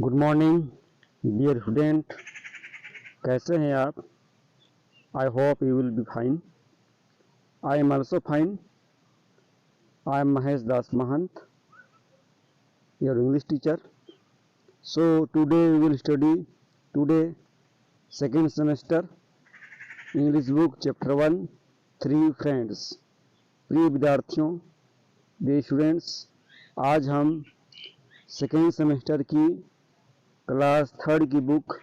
Good morning dear student. कैसे हैं आप? I hope you will be fine. I am also fine. I am Mahesh Das Mahant, your English teacher. So today we will study today second semester English book chapter 1 three friends. प्रिय विद्यार्थियों, dear students, आज हम second semester की class 3 की book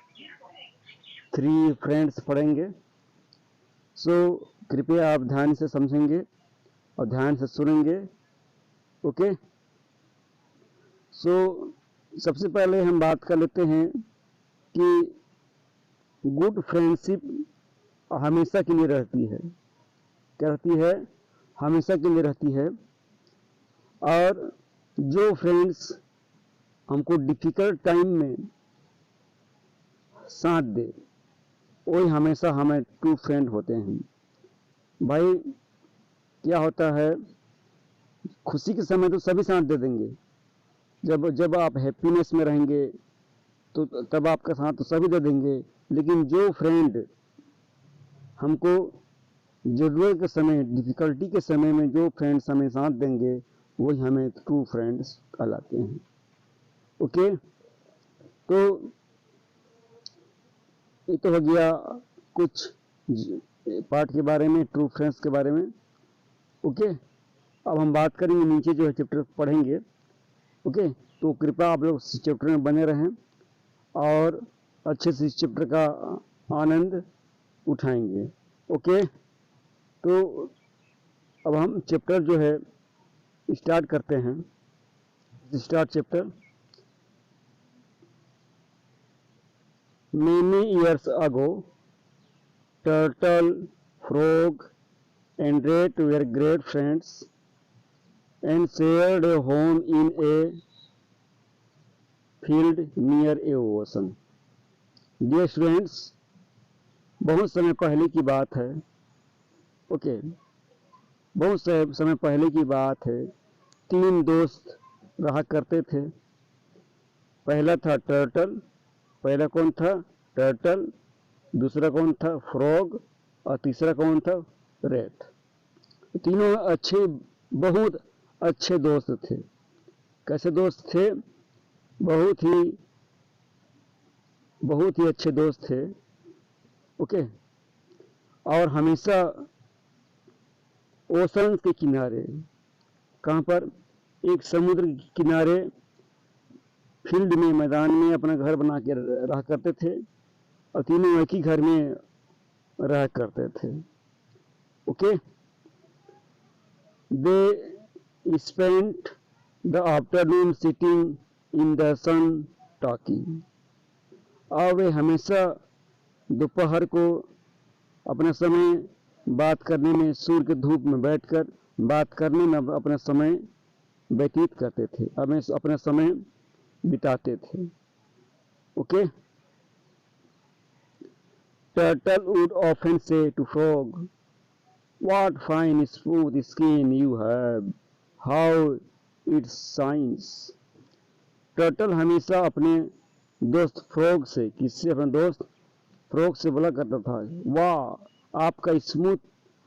three friends पढ़ेंगे। सो कृपया आप ध्यान से समझेंगे और ध्यान से सुनेंगे। ओके। सो सबसे पहले हम बात कर लेते हैं कि गुड फ्रेंडशिप हमेशा के लिए रहती है। क्या रहती है? हमेशा के लिए रहती है। और जो फ्रेंड्स हमको डिफिकल्ट टाइम में साथ दे, वही हमेशा हमें ट्रू फ्रेंड होते हैं। भाई क्या होता है, खुशी के समय तो सभी साथ दे देंगे। जब आप हैप्पीनेस में रहेंगे तो तब आपका साथ तो सभी दे देंगे। लेकिन जो फ्रेंड हमको जरूरत के समय, डिफिकल्टी के समय में जो फ्रेंड्स हमें साथ देंगे, वही हमें ट्रू फ्रेंड्स कहलाते हैं। ओके। तो ये तो हो गया कुछ पार्ट के बारे में, ट्रू फ्रेंड्स के बारे में। ओके। अब हम बात करेंगे, नीचे जो है चैप्टर पढ़ेंगे। ओके। तो कृपया आप लोग इस चैप्टर में बने रहें और अच्छे से इस चैप्टर का आनंद उठाएंगे। ओके। तो अब हम चैप्टर जो है स्टार्ट करते हैं। Start chapter. Many years ago, turtle, frog, and rat were great friends and shared a home in a field near a ocean. Dear students, बहुत समय पहले की बात है। ओके। बहुत समय पहले की बात है। तीन दोस्त रहा करते थे। पहला था टर्टल। पहला कौन था? टर्टल। दूसरा कौन था? फ्रॉग। और तीसरा कौन था? रेट। तीनों अच्छे, बहुत अच्छे दोस्त थे। कैसे दोस्त थे? बहुत ही अच्छे दोस्त थे। ओके। और हमेशा ओशन के किनारे, कहाँ पर? एक समुद्र के किनारे फील्ड में, मैदान में अपना घर बना के रहा करते थे और तीनों एक ही घर में रहा करते थे। Okay. They spent the afternoon sitting in the sun talking. और वे हमेशा दोपहर को अपना समय बात करने में, सूर्य के धूप में बैठकर बात करने में अपना समय व्यतीत करते थे, अपना समय बिताते थे। Okay. Turtle would often say to frog, "What fine smooth skin you have! How it shines!" Turtle हमेशा अपने दोस्त फ्रॉग से, किससे? अपने दोस्त फ्रॉग से बोला करता था, वाह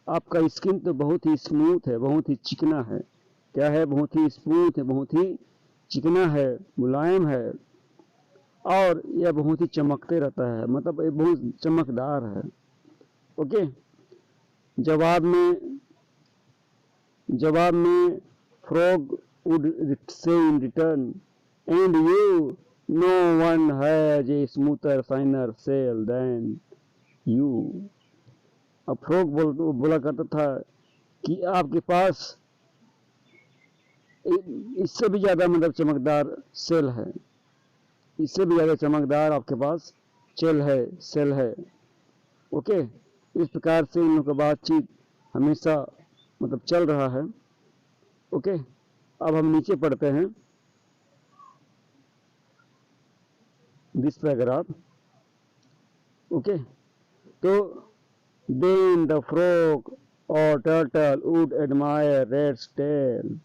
आपका स्किन तो बहुत ही स्मूथ है, बहुत ही चिकना है। क्या है? बहुत ही स्मूथ है, बहुत ही चिकना है, मुलायम है, और यह बहुत ही चमकते रहता है, मतलब ये बहुत चमकदार है। ओके। जवाब में frog would say in return, and you, no one has a smoother finer shell than you. अब फ्रॉग बोला करता था कि आपके पास इससे भी ज्यादा, मतलब चमकदार सेल है, इससे भी ज्यादा चमकदार आपके पास सेल है। ओके। इस प्रकार से इन लोगों का बातचीत हमेशा, मतलब चल रहा है। ओके। अब हम नीचे पढ़ते हैं दिस पैराग्राफ। ओके। तो देन द फ्रॉग और turtle would admire rat's tail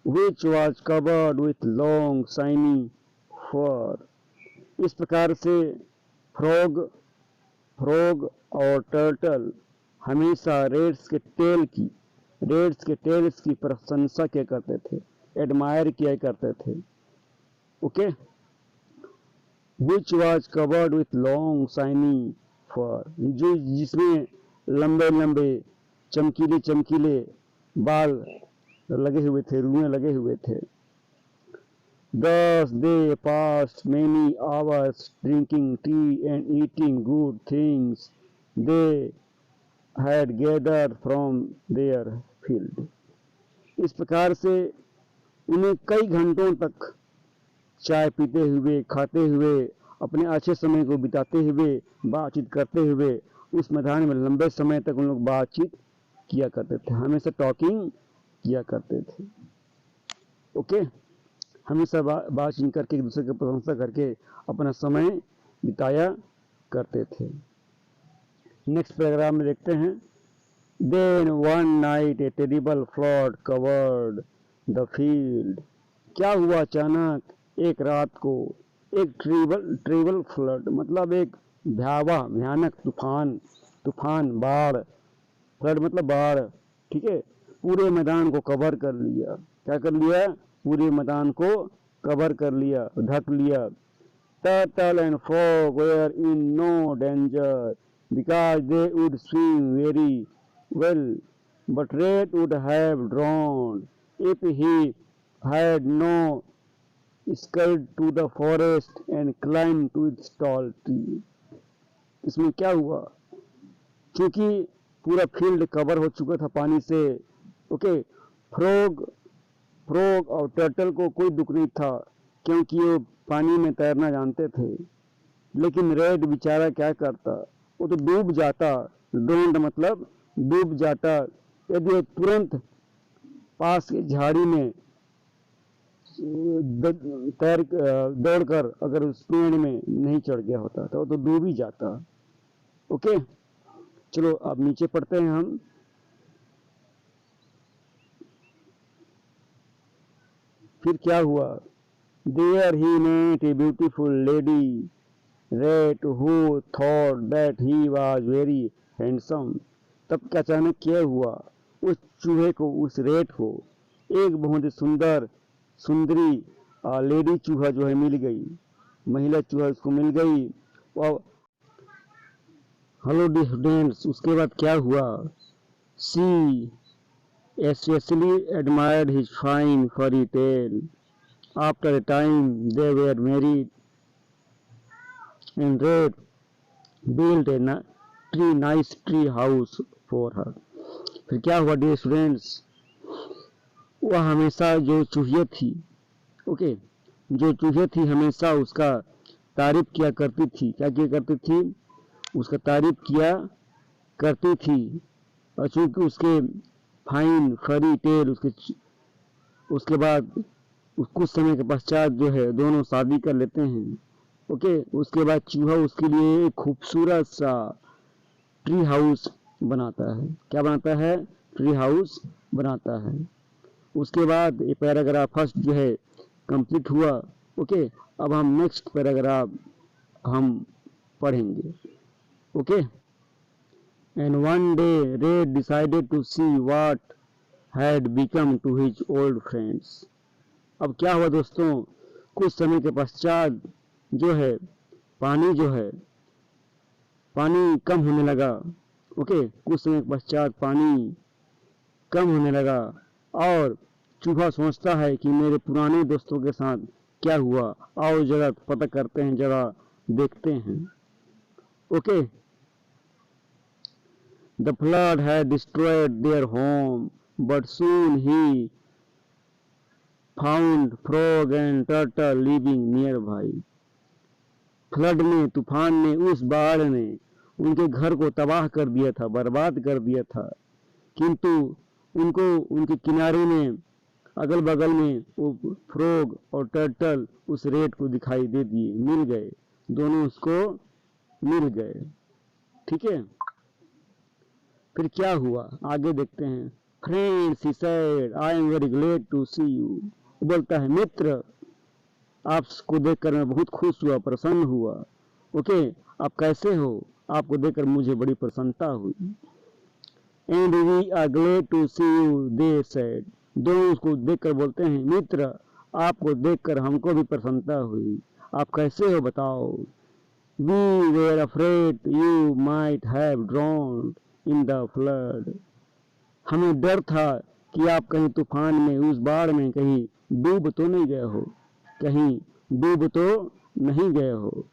which was covered with long shiny fur, इस प्रकार से फ्रॉग और टर्टल हमेशा रेड्स के टेल्स की प्रशंसा किया करते थे, एडमायर किया करते थे। Okay, which was covered with long shiny fur, जो जिसमें लंबे लंबे चमकीले चमकीले बाल लगे हुए थे, रुएं लगे हुए थे। Thus they passed many hours drinking tea and eating good things they had gathered from their field. इस प्रकार से उन्हें कई घंटों तक चाय पीते हुए, खाते हुए, अपने अच्छे समय को बिताते हुए, बातचीत करते हुए उस मैदान में लंबे समय तक उन लोग बातचीत किया करते थे, हमेशा टॉकिंग किया करते थे। ओके, हमेशा बातचीत करके एक दूसरे की प्रशंसा करके अपना समय बिताया करते थे। नेक्स्ट पैराग्राफ में देखते हैं, then one night a terrible flood covered the field. क्या हुआ अचानक एक रात को एक ट्रिबल फ्लड मतलब एक भयानक तूफान बाढ़, फ्लड मतलब बाढ़, ठीक है, पूरे मैदान को कवर कर लिया। क्या कर लिया? पूरे मैदान को कवर कर लिया, ढक लिया। Turtle and frog were in no danger because they would swim very well, but red would have drowned if he had no skulled to the forest and climb to its tall tree. इसमें क्या हुआ, क्योंकि पूरा field cover हो चुका था पानी से। ओके, फ्रॉग और टर्टल को कोई दुख नहीं था क्योंकि वो पानी में तैरना जानते थे, लेकिन रेड बेचारा क्या करता, वो तो डूब जाता। डोंट मतलब डूब जाता यदि वो तुरंत पास की झाड़ी में दौड़कर अगर उस पेड़ में नहीं चढ़ गया होता तो वो तो डूब ही जाता। ओके, चलो अब नीचे पढ़ते हैं हम। फिर क्या हुआ, there he met a beautiful lady rat who thought that he was very handsome. तब क्या अचानक क्या हुआ, उस चूहे को, उस रेट को एक बहुत ही सुंदरी लेडी चूहा जो है मिल गई, महिला चूहा उसको मिल गई। और हेलो स्टूडेंट्स, उसके बाद क्या हुआ, सी especially admired his fine furry tail. After a time they were married and Red built a nice tree house for her. फिर क्या हुआ डियर स्टूडेंट्स, वह हमेशा जो चूहिया थी, ओके, जो चूहिया थी हमेशा उसका तारीफ किया करती थी। क्या किया करती थी? उसका तारीफ किया करती थी। और चूंकि उसके फाइन फरी टेल, उसके बाद कुछ समय के पश्चात जो है दोनों शादी कर लेते हैं। ओके, उसके बाद चूहा उसके लिए एक खूबसूरत सा ट्री हाउस बनाता है। क्या बनाता है? ट्री हाउस बनाता है। उसके बाद ये पैराग्राफ फर्स्ट जो है कंप्लीट हुआ। ओके, अब हम नेक्स्ट पैराग्राफ हम पढ़ेंगे। Okay, and one day Red decided to see what had become to his old friends. अब क्या हुआ दोस्तों, कुछ समय के पश्चात जो है पानी कम होने लगा। ओके, कुछ समय के पश्चात पानी कम होने लगा और चूहा सोचता है कि मेरे पुराने दोस्तों के साथ क्या हुआ, आओ जरा पता करते हैं, जरा देखते हैं। Okay, the flood had destroyed their home, but soon he found frog and turtle living nearby. Flood ने, तूफान ने, उस बाढ़ ने उनके घर को तबाह कर दिया था, बर्बाद कर दिया था, किंतु उनको उनके किनारे में अगल बगल में वो फ्रॉग और टर्टल उस रेड को दिखाई दे दिए, मिल गए, दोनों उसको मिल गए। ठीक है, फिर क्या हुआ आगे देखते हैं। Friends he said, I am very glad to see you. बोलता है, मित्र आपको देखकर मैं बहुत खुश हुआ, प्रसन्न हुआ। ओके, आप कैसे हो? आपको देखकर मुझे बड़ी प्रसन्नता हुई। And we are glad to see you, they said. दोनों उसको देखकर बोलते हैं, मित्र, आपको देखकर हमको भी प्रसन्नता हुई। आप कैसे हो बताओ? We were afraid you might have drowned in the flood. हमें डर था कि आप कहीं तूफान में, उस बाढ़ में कहीं डूब तो नहीं गए हो, कहीं डूब तो नहीं गए हो,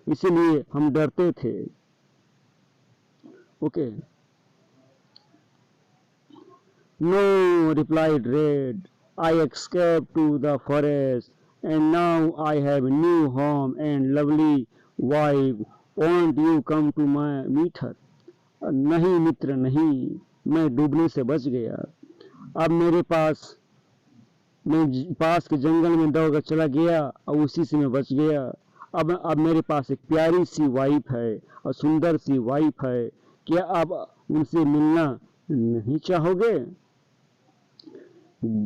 इसीलिए हम डरते थे। Okay. No, replied rat, I escaped to the forest and now I have new home and lovely wife, won't you come to my meet her. नहीं मित्र नहीं, मैं डूबने से बच गया। अब मेरे पास, मैं पास के जंगल में दौड़ कर चला गया और उसी से मैं बच गया। अब मेरे पास एक प्यारी सी वाइफ है और सुंदर सी वाइफ है। क्या आप उनसे मिलना नहीं चाहोगे?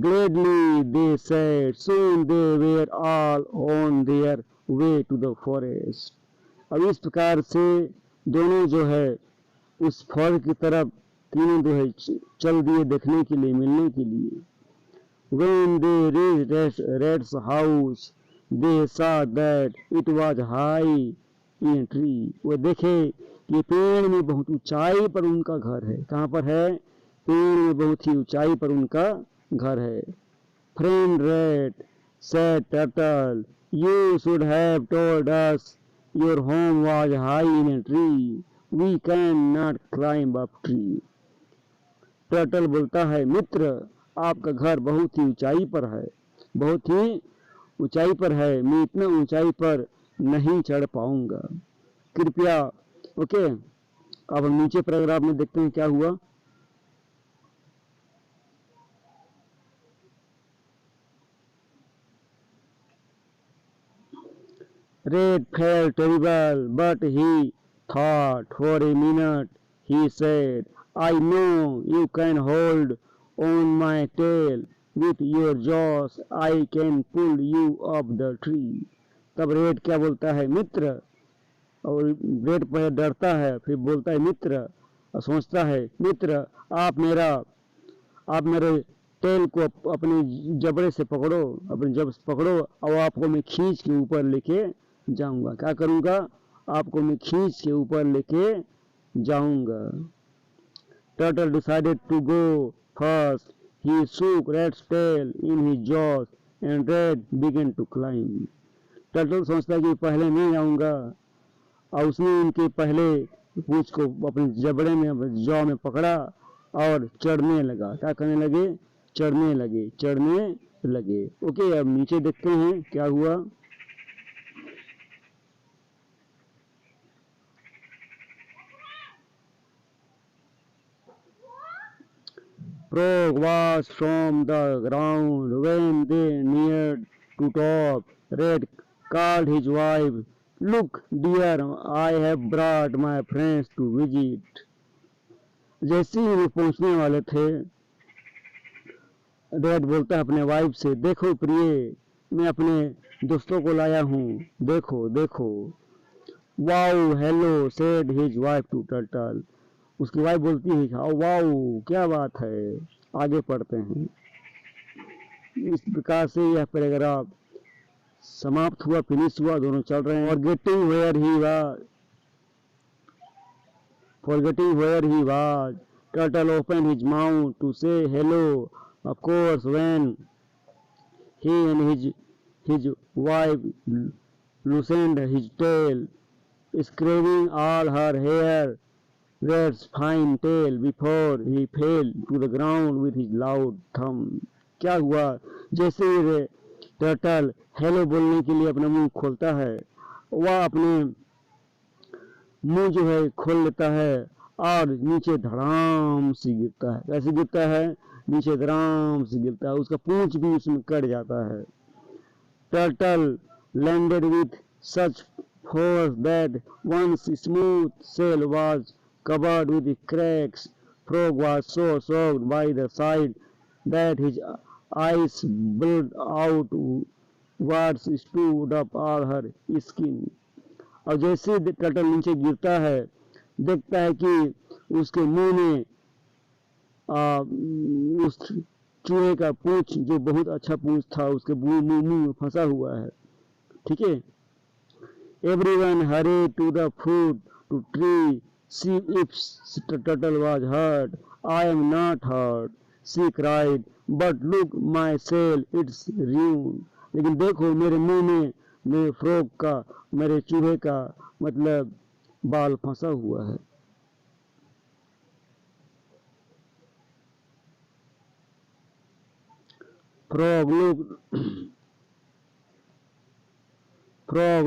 Gladly they said. Soon they were all on their way to the forest. अब इस प्रकार से दोनों जो है उस फॉरेस्ट की तरफ तीनों जो है चल दिए देखने के लिए, मिलने के लिए। When they reached Red's house, they saw that it was high in a tree. वो देखे कि पेड़ में बहुत ऊंचाई पर उनका घर है। कहाँ पर है? पेड़ में बहुत ही ऊंचाई पर उनका घर है। Friend Red, said Turtle, you should have told us your home was high in a tree. We cannot climb up tree. Turtle बोलता है, मित्र, आपका घर बहुत ही ऊंचाई पर है, बहुत ही ऊंचाई पर है, मैं इतना ऊंचाई पर नहीं चढ़ पाऊंगा, कृपया। ओके, अब हम नीचे पैराग्राफ में देखते हैं क्या हुआ। Red felt terrible, but he thought for a minute. He said, I know you can hold on my tail with your jaws. I can pull you up the tree. तब red क्या बोलता है? मित्र। और रेड पहले डरता है, फिर बोलता है मित्र, और सोचता है, मित्र, आप मेरे टेल को अपने जबड़े से पकड़ो, अपने जब पकड़ो और आपको मैं खींच के ऊपर लेके जाऊंगा। क्या करूंगा? आपको मैं खींच के ऊपर लेके जाऊंगा। Turtle decided to go first. He shook Red's tail in his jaws and Red began to climb. Turtle सोचता है कि पहले मैं जाऊंगा, और उसने उनके पहले पूंछ को अपने जबड़े में, जॉ में पकड़ा और चढ़ने लगा। क्या करने लगे? चढ़ने लगे। ओके, अब नीचे देखते हैं क्या हुआ। Frog was from the ground when they neared to top. Red called his wife, Look, dear, I have brought my friends to visit. जैसे ही वे पहुंचने वाले थे, रेड बोलता है अपने वाइफ से, देखो प्रिय, मैं अपने दोस्तों को लाया हूँ, देखो देखो। Wow hello, said his wife to turtle. उसकी वाइफ बोलती है, वाओ क्या बात है। आगे पढ़ते हैं। इस प्रकार से यह पैराग्राफ समाप्त हुआ, फिनिश हुआ, दोनों चल रहे हैं। Forgetting where he was, Turtle opened his mouth to say hello. Of course, when he and his wife loosened his tail, scraping all her hair, Red's fine tail, before he fell to the ground with his loud thump. क्या हुआ? जैसे ही turtle hello बोलने के लिए अपना मुंह खोलता है, वह अपने मुंह जो है खोल लेता है और नीचे धड़ाम से गिरता है। कैसे गिरता है? नीचे धड़ाम से गिरता है, उसका पूंछ भी उसमें कट जाता है। Turtle landed with such force that once smooth shell was covered with cracks. Frog was so shocked by the sight that his eyes blurred out words stood up all her skin। और जैसे turtle नीचे गिरता है, देखता है कि उसके मुंह में उस चूहे का पूंछ, जो बहुत अच्छा पूंछ था, उसके मुंह में फंसा हुआ है। ठीक है। Everyone hurried to the foot to tree, see if turtle was hurt. I am not hurt, she cried, but look my shell, it's ruined। लेकिन देखो मेरे मुंह में मेरे फ्रॉग का, मेरे चूहे का मतलब बाल फंसा हुआ है। Frog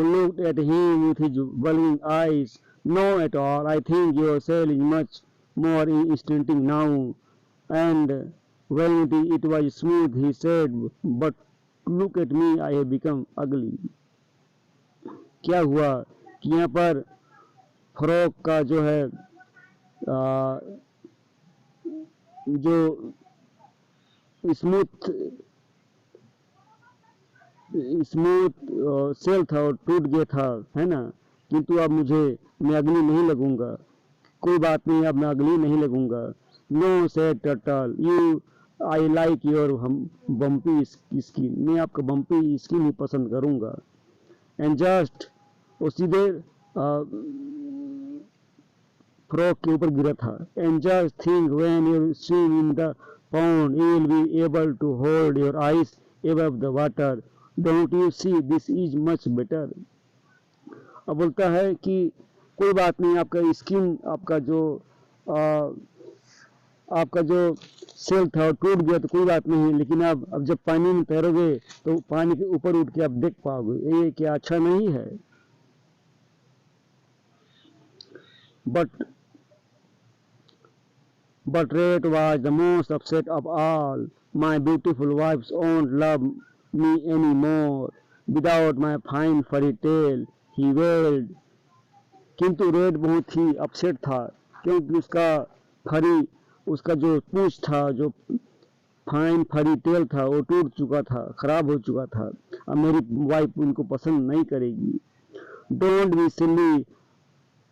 looked at him with his bulging eyes. No at all, I think your shell is much more stunting now. And when it was smooth, he said, but look at me, I have become ugly। क्या हुआ कि यहाँ पर frog का जो है जो smooth cell था और टूट गया था, है ना। किंतु अब मैं अगली नहीं लगूंगा। कोई बात नहीं, अब मैं अगली नहीं लगूंगा। No said turtle, I like your bumpy skin, मैं आपका बम्पी स्किन ही पसंद करूंगा। एंड जस्ट वो सीधे फ्रॉग के ऊपर गिरा था। And just think when you swim in the pond, you will be able to hold your eyes above the water. Don't you see, this is much better। अब बोलता है कि कोई बात नहीं, आपका स्किन, आपका जो सेल था वो टूट गया तो कोई बात नहीं, लेकिन अब जब पानी में तैरोगे तो पानी के ऊपर उठ के आप देख पाओगे। ये क्या अच्छा नहीं है। But Red was the most upset of all। My beautiful wives won't love me anymore without my fine furry tail, he wailed। किंतु रेड बहुत ही अपसेट था, क्योंकि उसका जो पूंछ था, जो फाइन फरी टेल था, वो टूट चुका था, खराब हो चुका था। अब मेरी वाइफ उनको पसंद नहीं करेगी। Don't be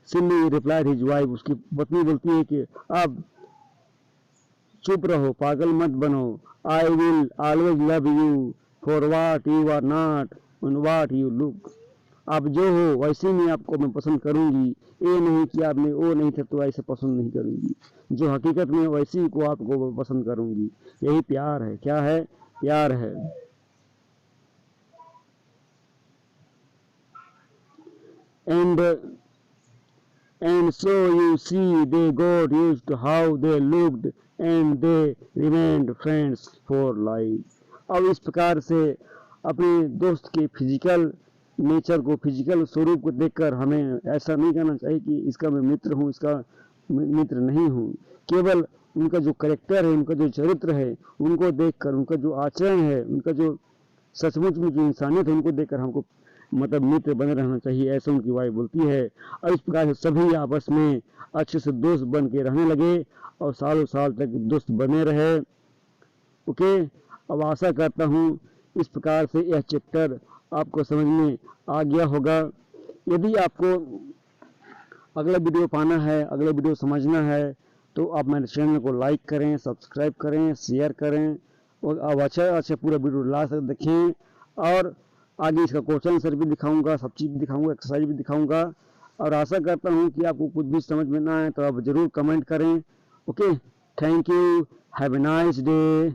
silly replied his wife. उसकी पत्नी बोलती है कि अब चुप रहो, पागल मत बनो। I will always love you for what you are not and what you look. आप जो हो वैसे में आपको मैं पसंद करूंगी, ये नहीं कि आपने वो नहीं थे तो ऐसे पसंद नहीं करूंगी। जो हकीकत में वैसी को आपको पसंद करूंगी। यही प्यार है। क्या है? प्यार है। And so you see, they got used to how they looked and they remained friends for life। अब इस प्रकार से अपने दोस्त के फिजिकल नेचर को, फिजिकल स्वरूप को देखकर हमें ऐसा नहीं कहना चाहिए कि इसका मैं मित्र हूँ, इसका मित्र नहीं हूँ। केवल उनका जो कैरेक्टर है, उनका जो चरित्र है, उनको देखकर, उनका जो आचरण है, उनका जो सचमुच में जो इंसानियत है, उनको देखकर हमको मतलब मित्र बने रहना चाहिए, ऐसा उनकी वाइफ बोलती है। और इस प्रकार से सभी आपस में अच्छे से दोस्त बन के रहने लगे और सालों साल तक दोस्त बने रहे। ओके, अब आशा करता हूँ इस प्रकार से यह चैप्टर आपको समझ में आ गया होगा। यदि आपको अगला वीडियो पाना है, अगला वीडियो समझना है, तो आप मेरे चैनल को लाइक करें, सब्सक्राइब करें, शेयर करें और अब अच्छा पूरा वीडियो लास्ट तक देखें। और आगे इसका क्वेश्चन आंसर भी दिखाऊंगा, सब चीज़ भी दिखाऊंगा, एक्सरसाइज भी दिखाऊंगा। और आशा करता हूँ कि आपको कुछ भी समझ में ना आए तो आप ज़रूर कमेंट करें। Okay, thank you, have a nice day.